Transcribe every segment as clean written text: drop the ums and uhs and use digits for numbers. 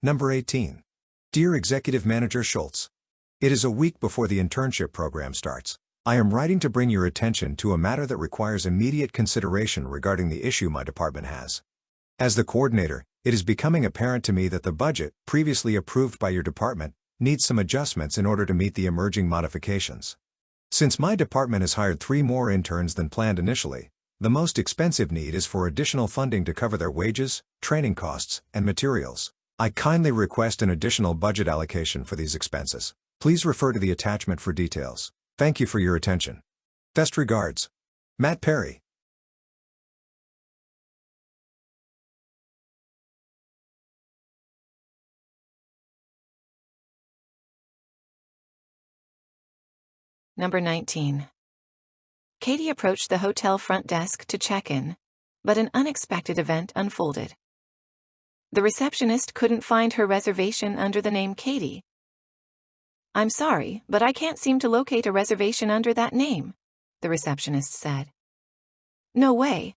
Number 18. Dear Executive Manager Schultz, it is a week before the internship program starts. I am writing to bring your attention to a matter that requires immediate consideration regarding the issue my department has. As the coordinator, it is becoming apparent to me that the budget, previously approved by your department, needs some adjustments in order to meet the emerging modifications. Since my department has hired 3 more interns than planned initially, the most expensive need is for additional funding to cover their wages, training costs, and materials. I kindly request an additional budget allocation for these expenses. Please refer to the attachment for details. Thank you for your attention. Best regards, Matt Perry. Number 19. Katie approached the hotel front desk to check in, but an unexpected event unfolded. The receptionist couldn't find her reservation under the name Katie. "I'm sorry, but I can't seem to locate a reservation under that name," the receptionist said. "No way.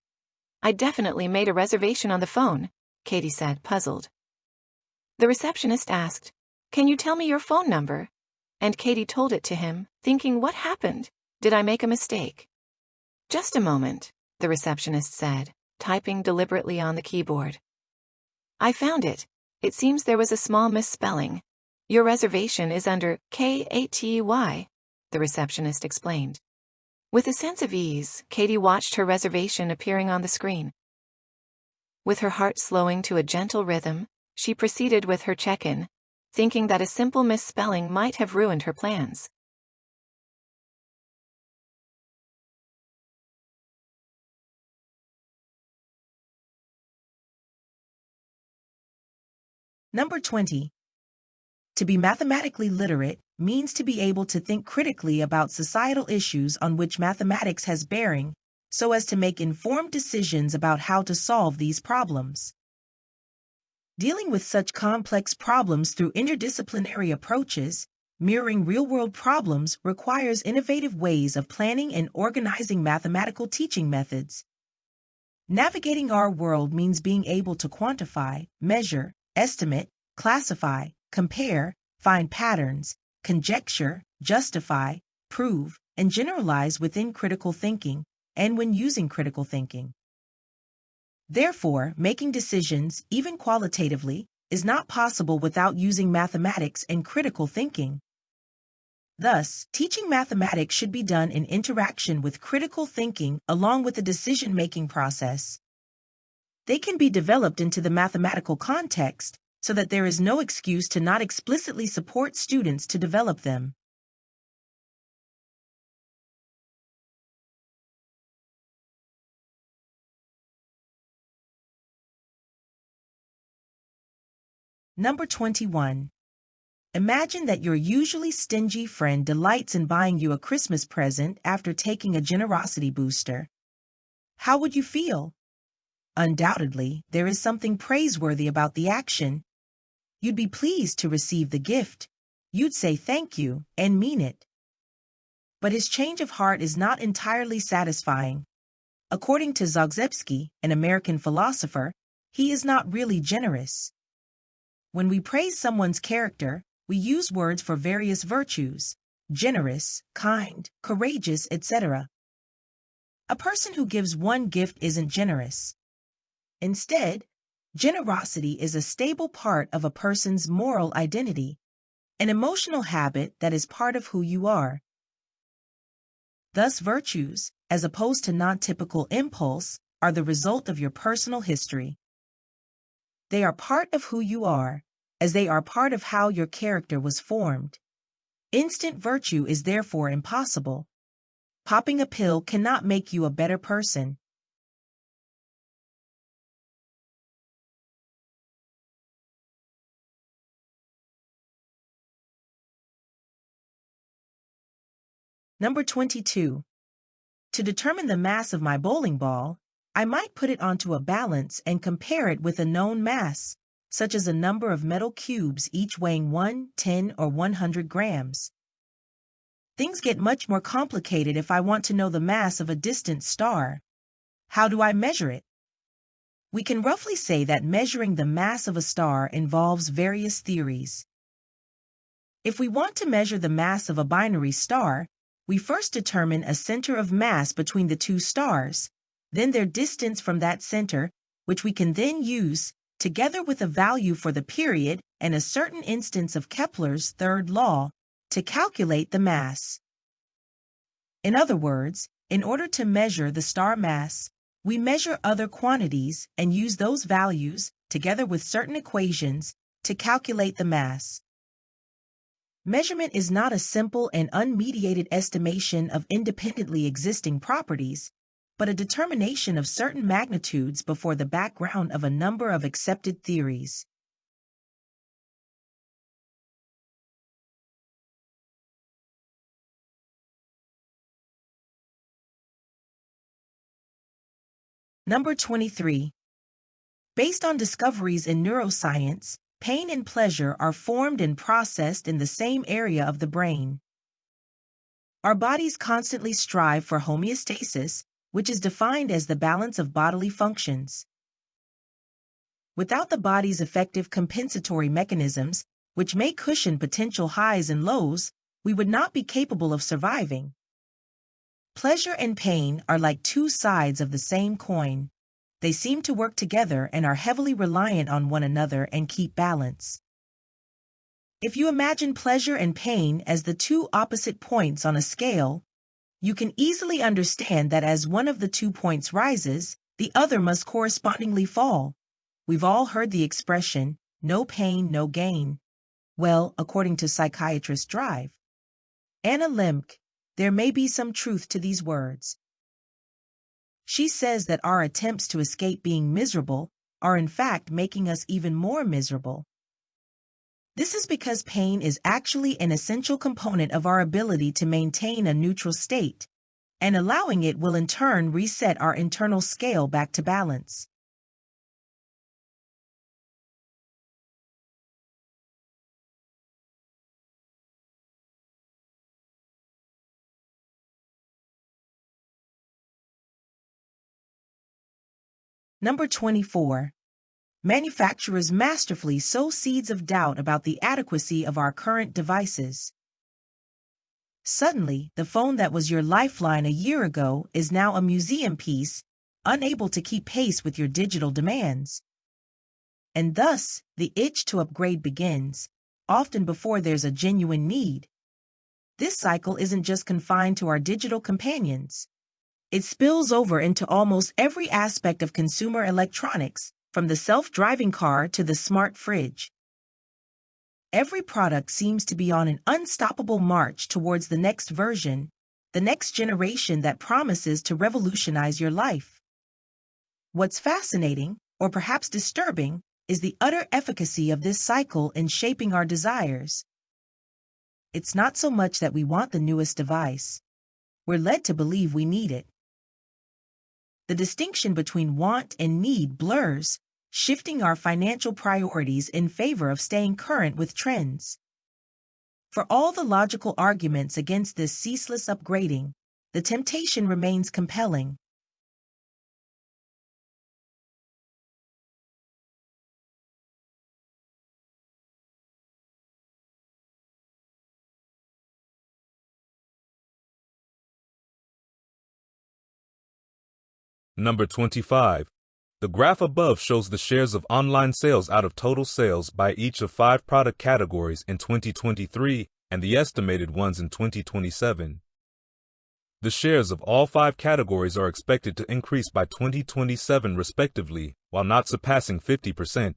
I definitely made a reservation on the phone," Katie said, puzzled. The receptionist asked, "Can you tell me your phone number?" And Katie told it to him, thinking, "What happened? Did I make a mistake?" "Just a moment," the receptionist said, typing deliberately on the keyboard. "I found it. It seems there was a small misspelling. Your reservation is under Katy," the receptionist explained. With a sense of ease, Katie watched her reservation appearing on the screen. With her heart slowing to a gentle rhythm, she proceeded with her check-in, thinking that a simple misspelling might have ruined her plans. Number 20. To be mathematically literate means to be able to think critically about societal issues on which mathematics has bearing, so as to make informed decisions about how to solve these problems. Dealing with such complex problems through interdisciplinary approaches, mirroring real-world problems, requires innovative ways of planning and organizing mathematical teaching methods. Navigating our world means being able to quantify, measure, estimate, classify, compare, find patterns, conjecture, justify, prove, and generalize within critical thinking, and when using critical thinking. Therefore, making decisions, even qualitatively, is not possible without using mathematics and critical thinking. Thus, teaching mathematics should be done in interaction with critical thinking along with the decision-making process. They can be developed into the mathematical context so that there is no excuse to not explicitly support students to develop them. Number 21. Imagine that your usually stingy friend delights in buying you a Christmas present after taking a generosity booster. How would you feel? Undoubtedly, there is something praiseworthy about the action. You'd be pleased to receive the gift. You'd say thank you and mean it. But his change of heart is not entirely satisfying. According to Zagzebski, an American philosopher, he is not really generous. When we praise someone's character, we use words for various virtues: generous, kind, courageous, etc. A person who gives one gift isn't generous. Instead, generosity is a stable part of a person's moral identity, an emotional habit that is part of who you are. Thus, virtues, as opposed to non-typical impulse, are the result of your personal history. They are part of who you are, as they are part of how your character was formed. Instant virtue is therefore impossible. Popping a pill cannot make you a better person. Number 22. To determine the mass of my bowling ball, I might put it onto a balance and compare it with a known mass, such as a number of metal cubes each weighing 1, 10, or 100 grams. Things get much more complicated if I want to know the mass of a distant star. How do I measure it? We can roughly say that measuring the mass of a star involves various theories. If we want to measure the mass of a binary star, we first determine a center of mass between the two stars, then their distance from that center, which we can then use, together with a value for the period and a certain instance of Kepler's third law, to calculate the mass. In other words, in order to measure the star mass, we measure other quantities and use those values, together with certain equations, to calculate the mass. Measurement is not a simple and unmediated estimation of independently existing properties, but a determination of certain magnitudes before the background of a number of accepted theories. Number 23. Based on discoveries in neuroscience, pain and pleasure are formed and processed in the same area of the brain. Our bodies constantly strive for homeostasis, which is defined as the balance of bodily functions. Without the body's effective compensatory mechanisms, which may cushion potential highs and lows, we would not be capable of surviving. Pleasure and pain are like two sides of the same coin. They seem to work together and are heavily reliant on one another and keep balance. If you imagine pleasure and pain as the two opposite points on a scale, you can easily understand that as one of the 2 points rises, the other must correspondingly fall. We've all heard the expression, no pain, no gain. Well, according to psychiatrist Drive. Anna Lemke, there may be some truth to these words. She says that our attempts to escape being miserable are in fact making us even more miserable. This is because pain is actually an essential component of our ability to maintain a neutral state, and allowing it will in turn reset our internal scale back to balance. Number 24. Manufacturers masterfully sow seeds of doubt about the adequacy of our current devices. Suddenly, the phone that was your lifeline a year ago is now a museum piece, unable to keep pace with your digital demands. And thus, the itch to upgrade begins, often before there's a genuine need. This cycle isn't just confined to our digital companions. It spills over into almost every aspect of consumer electronics, from the self-driving car to the smart fridge. Every product seems to be on an unstoppable march towards the next version, the next generation that promises to revolutionize your life. What's fascinating, or perhaps disturbing, is the utter efficacy of this cycle in shaping our desires. It's not so much that we want the newest device. We're led to believe we need it. The distinction between want and need blurs, shifting our financial priorities in favor of staying current with trends. For all the logical arguments against this ceaseless upgrading, the temptation remains compelling. Number 25. The graph above shows the shares of online sales out of total sales by each of 5 product categories in 2023 and the estimated ones in 2027. The shares of all 5 categories are expected to increase by 2027 respectively, while not surpassing 50%.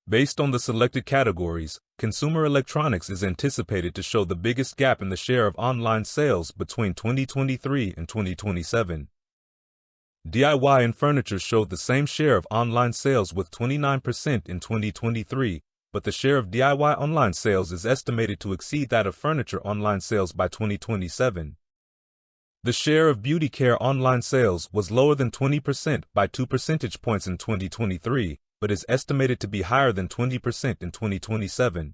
Based on the selected categories, consumer electronics is anticipated to show the biggest gap in the share of online sales between 2023 and 2027. DIY and furniture showed the same share of online sales with 29% in 2023, but the share of DIY online sales is estimated to exceed that of furniture online sales by 2027. The share of beauty care online sales was lower than 20% by 2 percentage points in 2023, but is estimated to be higher than 20% in 2027.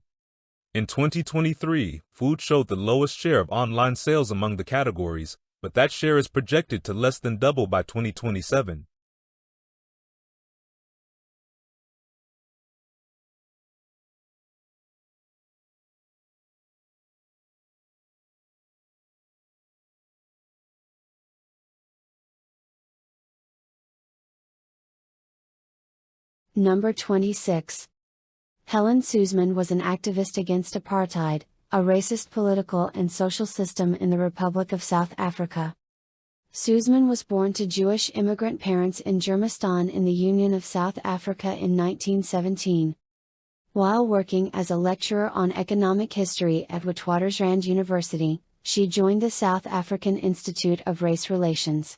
In 2023, food showed the lowest share of online sales among the categories, but that share is projected to less than double by 2027. Number 26. Helen Suzman was an activist against apartheid, a racist political and social system in the Republic of South Africa. Suzman was born to Jewish immigrant parents in Germiston in the Union of South Africa in 1917. While working as a lecturer on economic history at Witwatersrand University, she joined the South African Institute of Race Relations.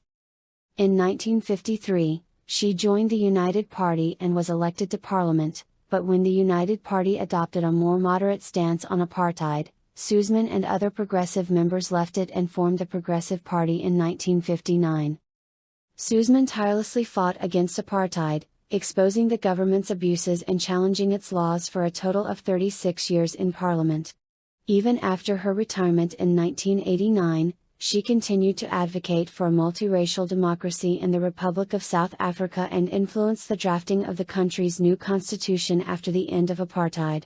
In 1953, she joined the United Party and was elected to Parliament, but when the United Party adopted a more moderate stance on apartheid, Suzman and other progressive members left it and formed the Progressive Party in 1959. Suzman tirelessly fought against apartheid, exposing the government's abuses and challenging its laws for a total of 36 years in Parliament. Even after her retirement in 1989, she continued to advocate for a multiracial democracy in the Republic of South Africa and influenced the drafting of the country's new constitution after the end of apartheid.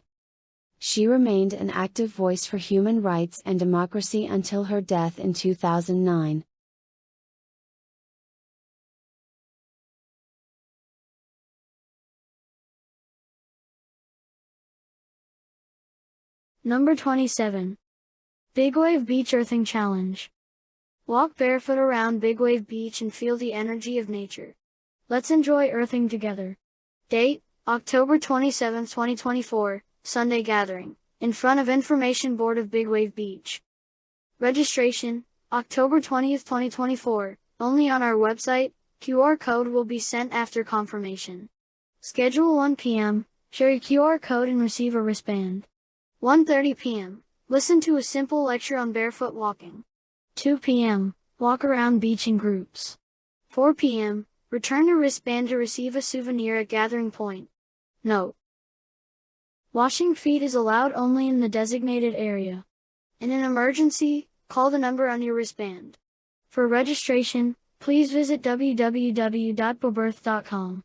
She remained an active voice for human rights and democracy until her death in 2009. Number 27. Big Wave Beach Earthing Challenge. Walk barefoot around Big Wave Beach and feel the energy of nature. Let's enjoy earthing together. Date, October 27, 2024, Sunday gathering, in front of Information Board of Big Wave Beach. Registration, October 20th, 2024, only on our website. QR code will be sent after confirmation. Schedule 1 p.m., share your QR code and receive a wristband. 1:30 p.m., listen to a simple lecture on barefoot walking. 2 p.m., walk around beach in groups. 4 p.m., return a wristband to receive a souvenir at gathering point. Note: washing feet is allowed only in the designated area. In an emergency, call the number on your wristband. For registration, please visit www.bobirth.com.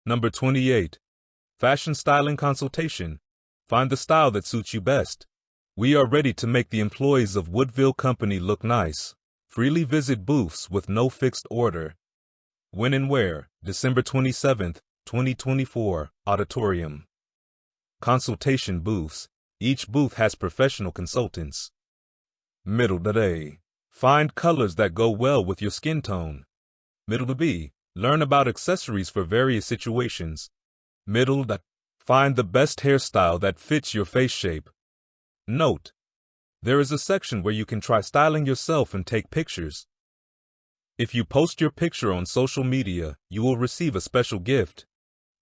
Number 28. Fashion Styling Consultation. Find the style that suits you best. We are ready to make the employees of Woodville Company look nice. Freely visit booths with no fixed order. When and where? December 27th, 2024, Auditorium. Consultation booths. Each booth has professional consultants. Middle A. Find colors that go well with your skin tone. Middle B. Learn about accessories for various situations. Middle D. Find the best hairstyle that fits your face shape. Note: there is a section where you can try styling yourself and take pictures. If you post your picture on social media, you will receive a special gift.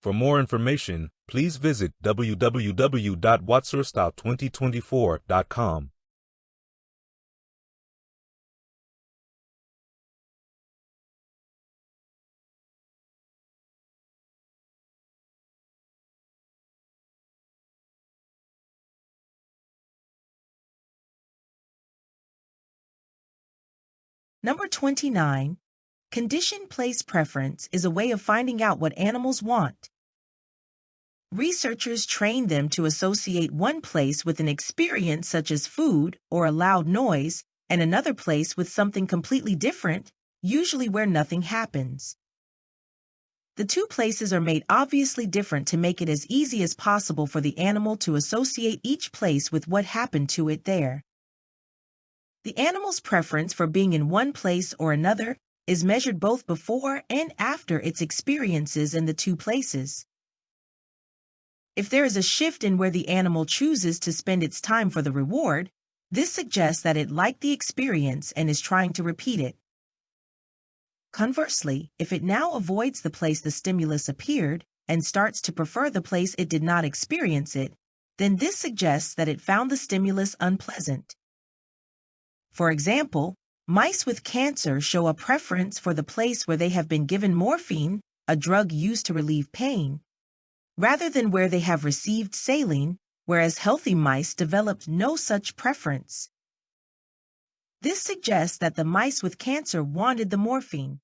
For more information, please visit www.whatsyourstyle2024.com. Number 29. Conditioned place preference is a way of finding out what animals want. Researchers train them to associate one place with an experience such as food or a loud noise, and another place with something completely different, usually where nothing happens. The two places are made obviously different to make it as easy as possible for the animal to associate each place with what happened to it there. The animal's preference for being in one place or another is measured both before and after its experiences in the two places. If there is a shift in where the animal chooses to spend its time for the reward, this suggests that it liked the experience and is trying to repeat it. Conversely, if it now avoids the place the stimulus appeared and starts to prefer the place it did not experience it, then this suggests that it found the stimulus unpleasant. For example, mice with cancer show a preference for the place where they have been given morphine, a drug used to relieve pain, rather than where they have received saline, whereas healthy mice developed no such preference. This suggests that the mice with cancer wanted the morphine.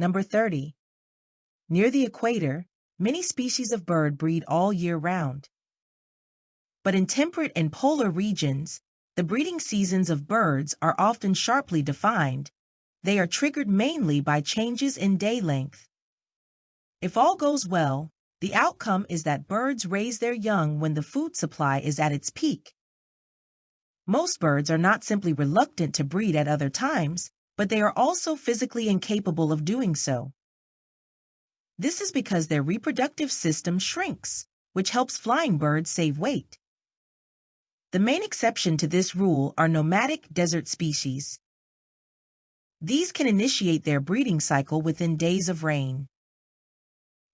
Number 30. Near the equator, many species of bird breed all year round. But in temperate and polar regions, the breeding seasons of birds are often sharply defined. They are triggered mainly by changes in day length. If all goes well, the outcome is that birds raise their young when the food supply is at its peak. Most birds are not simply reluctant to breed at other times, but they are also physically incapable of doing so. This is because their reproductive system shrinks, which helps flying birds save weight. The main exception to this rule are nomadic desert species. These can initiate their breeding cycle within days of rain.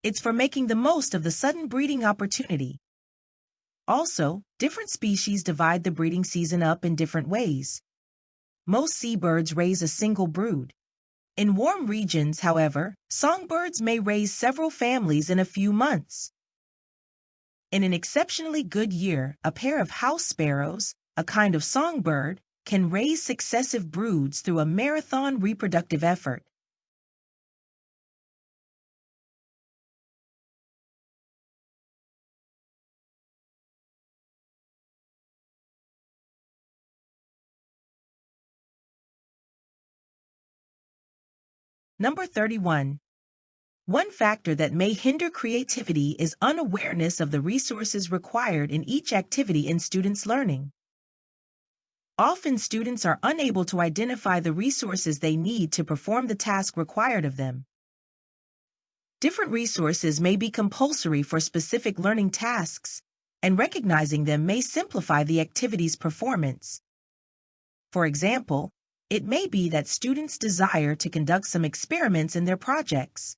It's for making the most of the sudden breeding opportunity. Also, different species divide the breeding season up in different ways. Most seabirds raise a single brood. In warm regions, however, songbirds may raise several families in a few months. In an exceptionally good year, a pair of house sparrows, a kind of songbird, can raise successive broods through a marathon reproductive effort. Number 31. One factor that may hinder creativity is unawareness of the resources required in each activity in students' learning. Often students are unable to identify the resources they need to perform the task required of them. Different resources may be compulsory for specific learning tasks, and recognizing them may simplify the activity's performance. For example, it may be that students desire to conduct some experiments in their projects.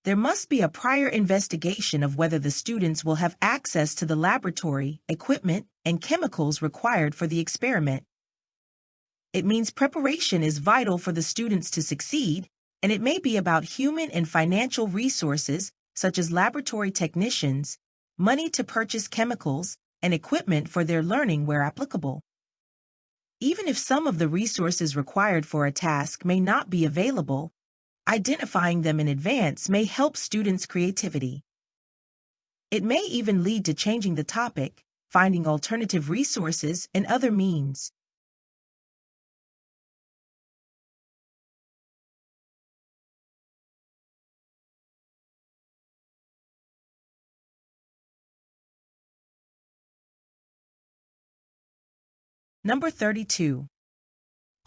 There must be a prior investigation of whether the students will have access to the laboratory, equipment, and chemicals required for the experiment. It means preparation is vital for the students to succeed, and it may be about human and financial resources, such as laboratory technicians, money to purchase chemicals, and equipment for their learning where applicable. Even if some of the resources required for a task may not be available, identifying them in advance may help students' creativity. It may even lead to changing the topic, finding alternative resources, and other means. Number 32.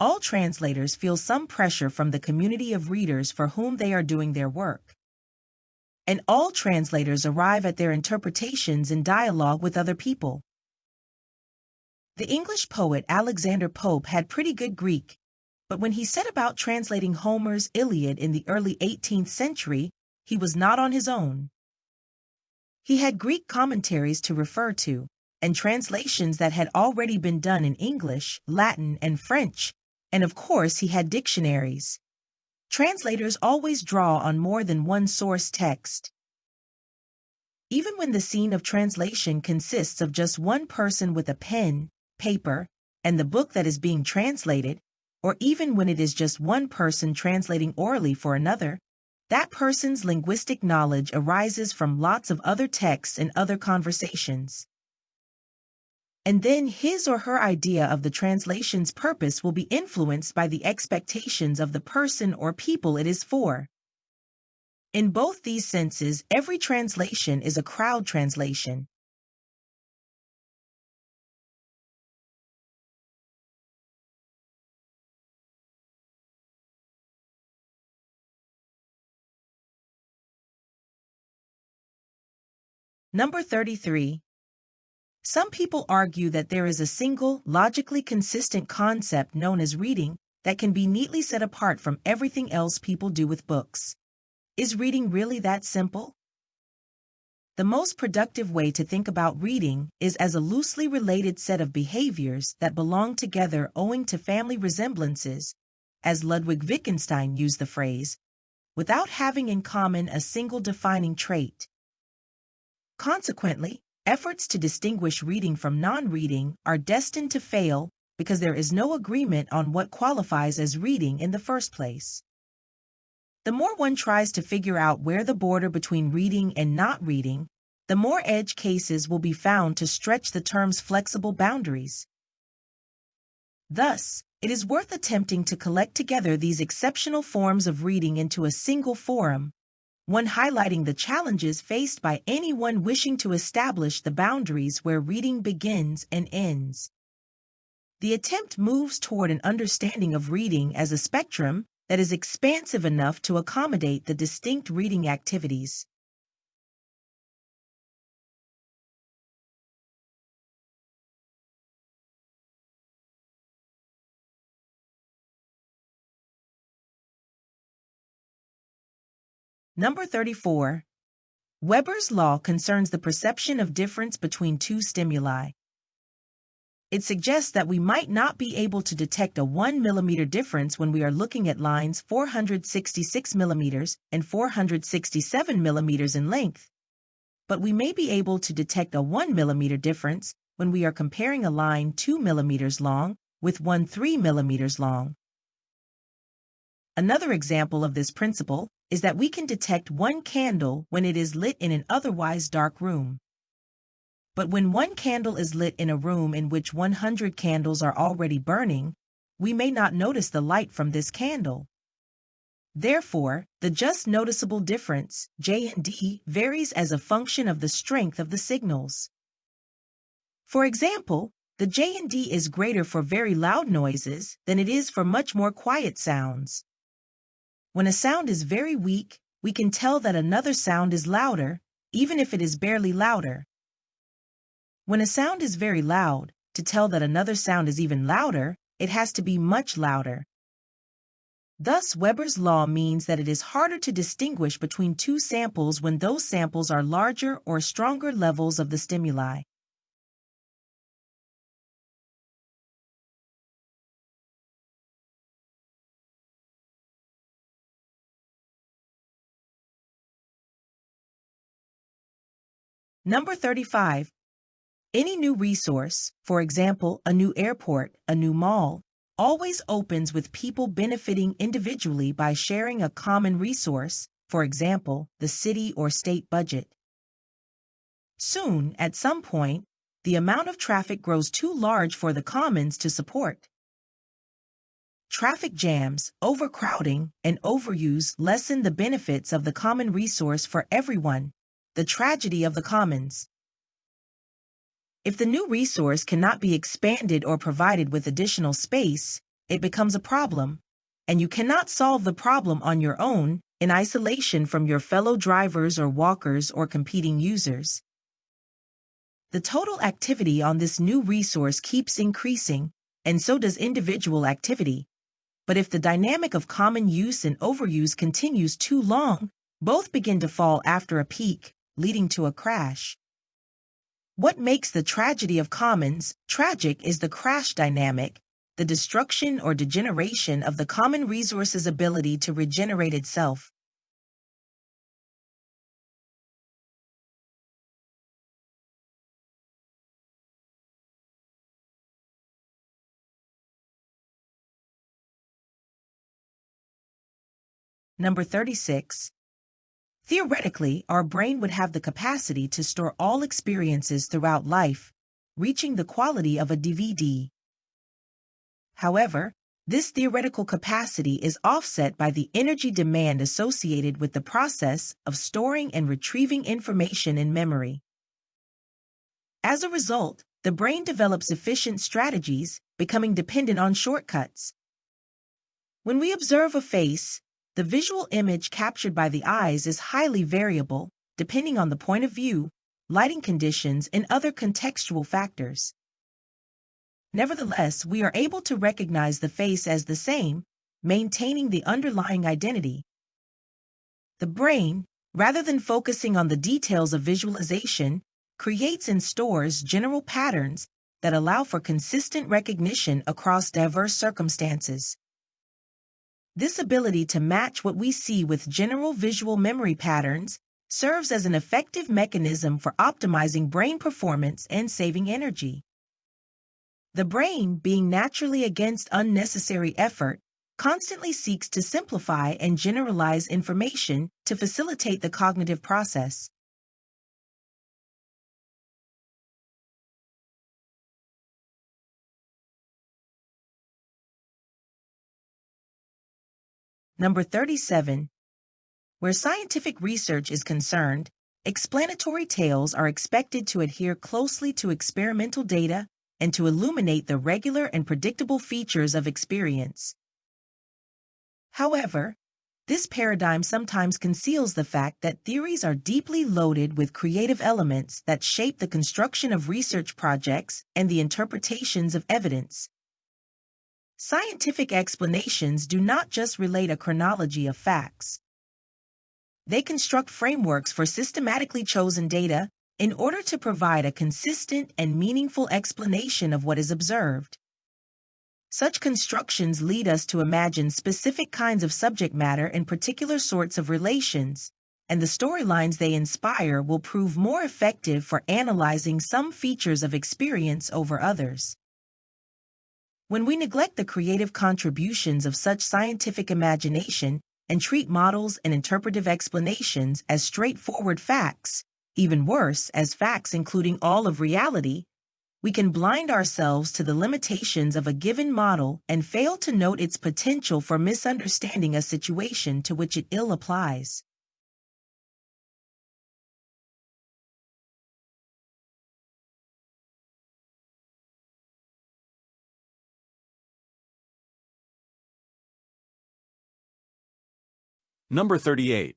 All translators feel some pressure from the community of readers for whom they are doing their work. And all translators arrive at their interpretations in dialogue with other people. The English poet Alexander Pope had pretty good Greek, but when he set about translating Homer's Iliad in the early 18th century, he was not on his own. He had Greek commentaries to refer to, and translations that had already been done in English, Latin, and French, and of course he had dictionaries. Translators always draw on more than one source text. Even when the scene of translation consists of just one person with a pen, paper, and the book that is being translated, or even when it is just one person translating orally for another, that person's linguistic knowledge arises from lots of other texts and other conversations. And then his or her idea of the translation's purpose will be influenced by the expectations of the person or people it is for. In both these senses, every translation is a crowd translation. Number 33. Some people argue that there is a single, logically consistent concept known as reading that can be neatly set apart from everything else people do with books. Is reading really that simple? The most productive way to think about reading is as a loosely related set of behaviors that belong together owing to family resemblances, as Ludwig Wittgenstein used the phrase, without having in common a single defining trait. Consequently, efforts to distinguish reading from non-reading are destined to fail because there is no agreement on what qualifies as reading in the first place. The more one tries to figure out where the border between reading and not reading, the more edge cases will be found to stretch the term's flexible boundaries. Thus, it is worth attempting to collect together these exceptional forms of reading into a single forum, one highlighting the challenges faced by anyone wishing to establish the boundaries where reading begins and ends. The attempt moves toward an understanding of reading as a spectrum that is expansive enough to accommodate the distinct reading activities. Number 34. Weber's law concerns the perception of difference between two stimuli. It suggests that we might not be able to detect a 1 millimeter difference when we are looking at lines 466 millimeters and 467 millimeters in length, but we may be able to detect a 1 millimeter difference when we are comparing a line 2 millimeters long with one 3 millimeters long. Another example of this principle is that we can detect one candle when it is lit in an otherwise dark room. But when one candle is lit in a room in which 100 candles are already burning, we may not notice the light from this candle. Therefore, the just noticeable difference, J and D, varies as a function of the strength of the signals. For example, the J and D is greater for very loud noises than it is for much more quiet sounds. When a sound is very weak, we can tell that another sound is louder, even if it is barely louder. When a sound is very loud, to tell that another sound is even louder, it has to be much louder. Thus, Weber's law means that it is harder to distinguish between two samples when those samples are larger or stronger levels of the stimuli. Number 35. Any new resource, for example, a new airport, a new mall, always opens with people benefiting individually by sharing a common resource, for example, the city or state budget. Soon, at some point, the amount of traffic grows too large for the commons to support. Traffic jams, overcrowding, and overuse lessen the benefits of the common resource for everyone, the tragedy of the commons. If the new resource cannot be expanded or provided with additional space, it becomes a problem, and you cannot solve the problem on your own in isolation from your fellow drivers or walkers or competing users. The total activity on this new resource keeps increasing, and so does individual activity. But if the dynamic of common use and overuse continues too long, both begin to fall after a peak, leading to a crash. What makes the tragedy of commons tragic is the crash dynamic, the destruction or degeneration of the common resource's ability to regenerate itself. Number 36. Theoretically, our brain would have the capacity to store all experiences throughout life, reaching the quality of a DVD. However, this theoretical capacity is offset by the energy demand associated with the process of storing and retrieving information in memory. As a result, the brain develops efficient strategies, becoming dependent on shortcuts. When we observe a face, the visual image captured by the eyes is highly variable, depending on the point of view, lighting conditions, and other contextual factors. Nevertheless, we are able to recognize the face as the same, maintaining the underlying identity. The brain, rather than focusing on the details of visualization, creates and stores general patterns that allow for consistent recognition across diverse circumstances. This ability to match what we see with general visual memory patterns serves as an effective mechanism for optimizing brain performance and saving energy. The brain, being naturally against unnecessary effort, constantly seeks to simplify and generalize information to facilitate the cognitive process. Number 37. Where scientific research is concerned, explanatory tales are expected to adhere closely to experimental data and to illuminate the regular and predictable features of experience. However, this paradigm sometimes conceals the fact that theories are deeply loaded with creative elements that shape the construction of research projects and the interpretations of evidence. Scientific explanations do not just relate a chronology of facts. They construct frameworks for systematically chosen data in order to provide a consistent and meaningful explanation of what is observed. Such constructions lead us to imagine specific kinds of subject matter in particular sorts of relations, and the storylines they inspire will prove more effective for analyzing some features of experience over others. When we neglect the creative contributions of such scientific imagination and treat models and interpretive explanations as straightforward facts, even worse, as facts including all of reality, we can blind ourselves to the limitations of a given model and fail to note its potential for misunderstanding a situation to which it ill applies. Number 38.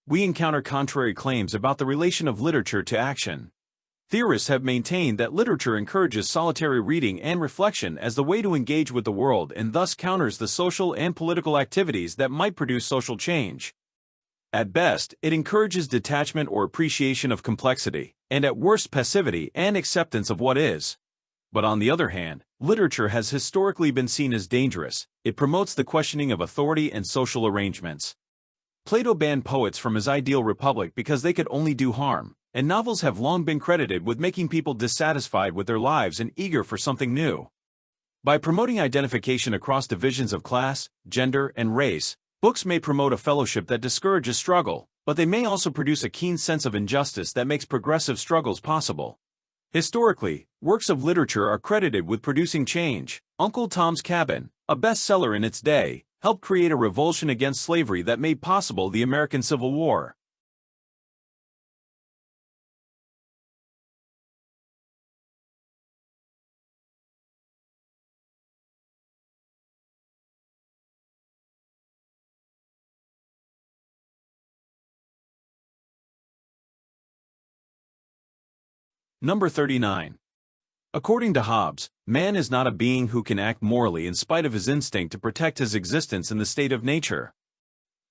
We encounter contrary claims about the relation of literature to action. Theorists have maintained that literature encourages solitary reading and reflection as the way to engage with the world and thus counters the social and political activities that might produce social change. At best, it encourages detachment or appreciation of complexity, and at worst passivity and acceptance of what is. But on the other hand, literature has historically been seen as dangerous. It promotes the questioning of authority and social arrangements. Plato banned poets from his ideal republic because they could only do harm, and novels have long been credited with making people dissatisfied with their lives and eager for something new. By promoting identification across divisions of class, gender, and race, books may promote a fellowship that discourages struggle, but they may also produce a keen sense of injustice that makes progressive struggles possible. Historically, works of literature are credited with producing change. Uncle Tom's Cabin, a bestseller in its day, helped create a revulsion against slavery that made possible the American Civil War. Number 39. According to Hobbes, man is not a being who can act morally in spite of his instinct to protect his existence in the state of nature.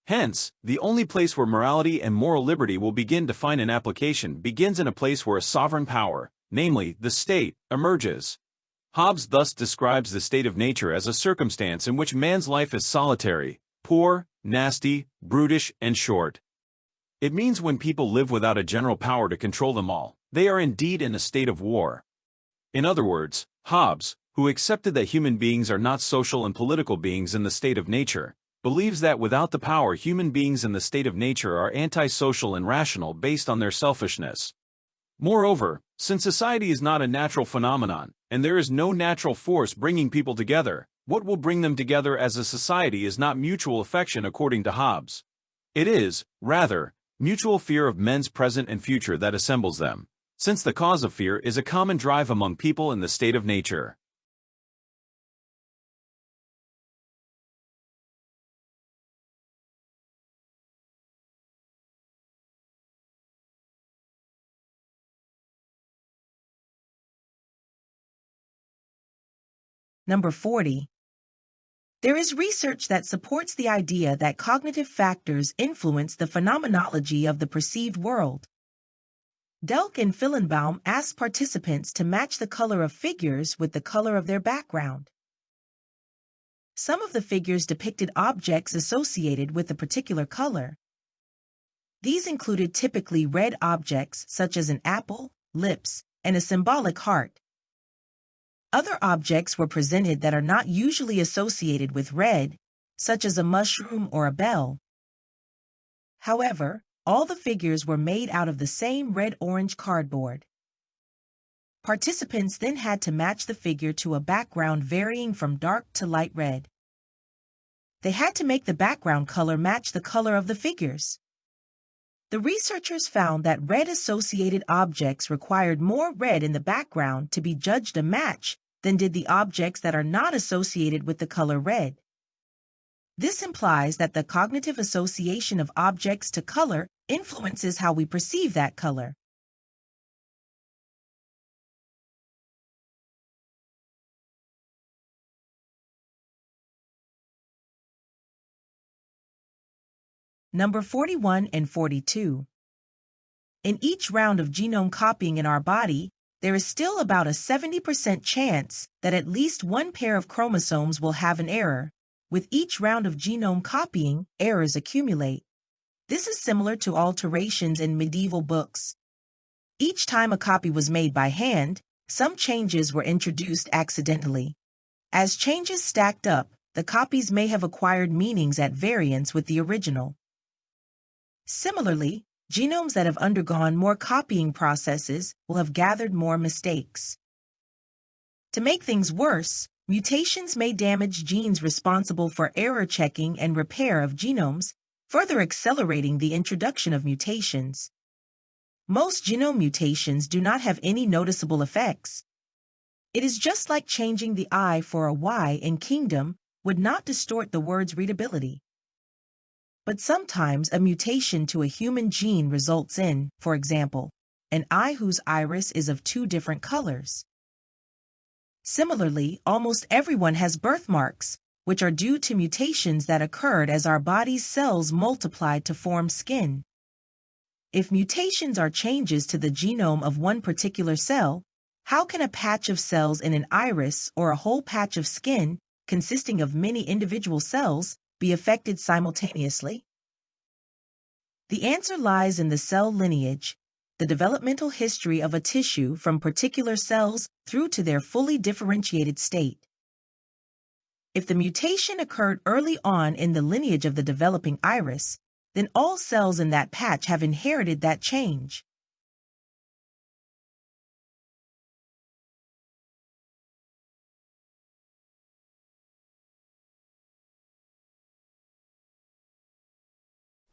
Hence, the only place where morality and moral liberty will begin to find an application begins in a place where a sovereign power, namely, the state, emerges. Hobbes thus describes the state of nature as a circumstance in which man's life is solitary, poor, nasty, brutish, and short. It means when people live without a general power to control them all, they are indeed in a state of war. In other words, Hobbes, who accepted that human beings are not social and political beings in the state of nature, believes that without the power human beings in the state of nature are antisocial and rational based on their selfishness. Moreover, since society is not a natural phenomenon, and there is no natural force bringing people together, what will bring them together as a society is not mutual affection according to Hobbes. It is, rather, mutual fear of men's present and future that assembles them, since the cause of fear is a common drive among people in the state of nature. Number 40. There is research that supports the idea that cognitive factors influence the phenomenology of the perceived world. Delk and Fillenbaum asked participants to match the color of figures with the color of their background. Some of the figures depicted objects associated with a particular color. These included typically red objects such as an apple, lips, and a symbolic heart. Other objects were presented that are not usually associated with red, such as a mushroom or a bell. However, all the figures were made out of the same red-orange cardboard. Participants then had to match the figure to a background varying from dark to light red. They had to make the background color match the color of the figures. The researchers found that red-associated objects required more red in the background to be judged a match than did the objects that are not associated with the color red. This implies that the cognitive association of objects to color influences how we perceive that color. Number 41 and 42. In each round of genome copying in our body, there is still about a 70% chance that at least one pair of chromosomes will have an error. With each round of genome copying, errors accumulate. This is similar to alterations in medieval books. Each time a copy was made by hand, some changes were introduced accidentally. As changes stacked up, the copies may have acquired meanings at variance with the original. Similarly, genomes that have undergone more copying processes will have gathered more mistakes. To make things worse, mutations may damage genes responsible for error checking and repair of genomes, further accelerating the introduction of mutations. Most genome mutations do not have any noticeable effects. It is just like changing the I for a Y in Kingdom would not distort the word's readability. But sometimes a mutation to a human gene results in, for example, an eye whose iris is of two different colors. Similarly, almost everyone has birthmarks, which are due to mutations that occurred as our body's cells multiplied to form skin. If mutations are changes to the genome of one particular cell, how can a patch of cells in an iris or a whole patch of skin, consisting of many individual cells, be affected simultaneously? The answer lies in the cell lineage, the developmental history of a tissue from particular cells through to their fully differentiated state. If the mutation occurred early on in the lineage of the developing iris, then all cells in that patch have inherited that change.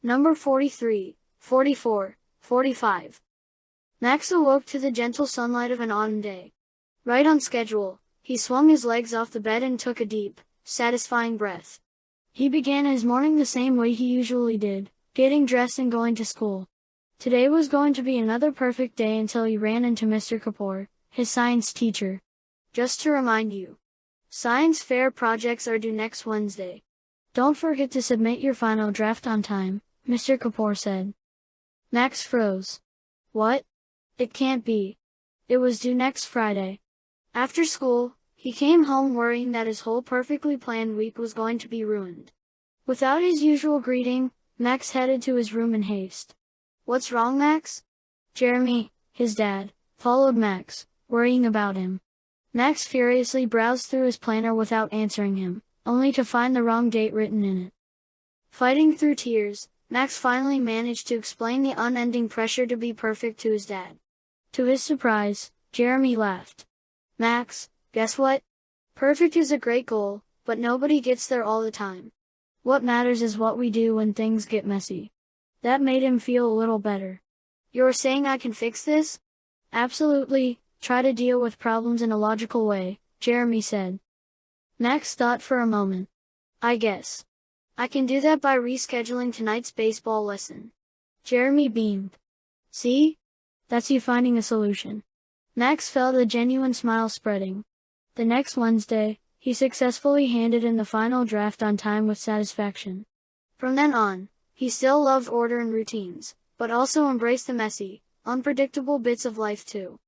Number 43, 44, 45. Max awoke to the gentle sunlight of an autumn day. Right on schedule, he swung his legs off the bed and took a deep, satisfying breath. He began his morning the same way he usually did, getting dressed and going to school. Today was going to be another perfect day until he ran into Mr. Kapoor, his science teacher. Just to remind you, science fair projects are due next Wednesday. Don't forget to submit your final draft on time, Mr. Kapoor said. Max froze. What? It can't be. It was due next Friday. After school, he came home worrying that his whole perfectly planned week was going to be ruined. Without his usual greeting, Max headed to his room in haste. What's wrong, Max? Jeremy, his dad, followed Max, worrying about him. Max furiously browsed through his planner without answering him, only to find the wrong date written in it. Fighting through tears, Max finally managed to explain the unending pressure to be perfect to his dad. To his surprise, Jeremy laughed. Max, guess what? Perfect is a great goal, but nobody gets there all the time. What matters is what we do when things get messy. That made him feel a little better. You're saying I can fix this? Absolutely, try to deal with problems in a logical way, Jeremy said. Max thought for a moment. I guess I can do that by rescheduling tonight's baseball lesson. Jeremy beamed. See? That's you finding a solution. Max felt a genuine smile spreading. The next Wednesday, he successfully handed in the final draft on time with satisfaction. From then on, he still loved order and routines, but also embraced the messy, unpredictable bits of life too.